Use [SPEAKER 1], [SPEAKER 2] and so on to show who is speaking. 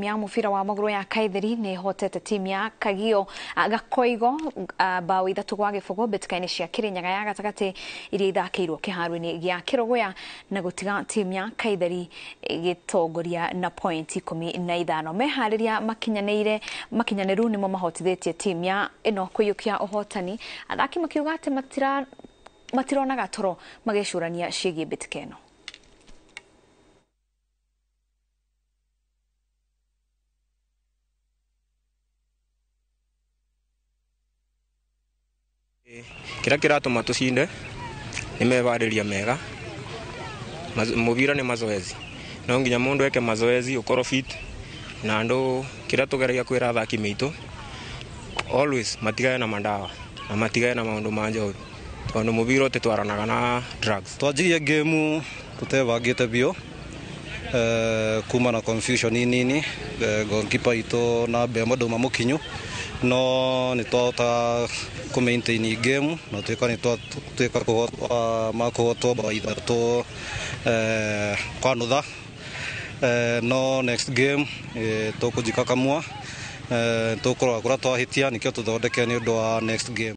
[SPEAKER 1] Ya mubira wa maguru ya Kaitheri ni hotete timu ya Kagio Gakoigo bao 3-0 betikaine cia Kirinyaga ya gatagati iria ithakirwo kiharu-ini gia Kirogoya na gutiga timu ya Kaitheri gitongoria na point 15 mehariria makinyaniru nimo mahotithitie timu ya ino kuyukia uhotani athaki makiuga ati matirona gatoro magecurania ciigie betikeno.
[SPEAKER 2] Kira kiratuma tucinde ni mebariria mega mubira ni mazoezi no nginya mundu eke mazoezi ukoro fit na ndo kira tugeragia kwira athaki mitu always matigae na mandawa na matigae na maundu manjoru tondu mubira utitwaranaga na drugs.
[SPEAKER 3] Twajirie game tutebagite bio kuma na confusion nini goalkeeper ito na bembo do mamukinyu no nitota ku maintain game no tweka nitweka ko makoto ba ithato kwa nutha no next game tukujikakamua tukorwa kura twahitia nikyo tuthondeke ni undu wa next game.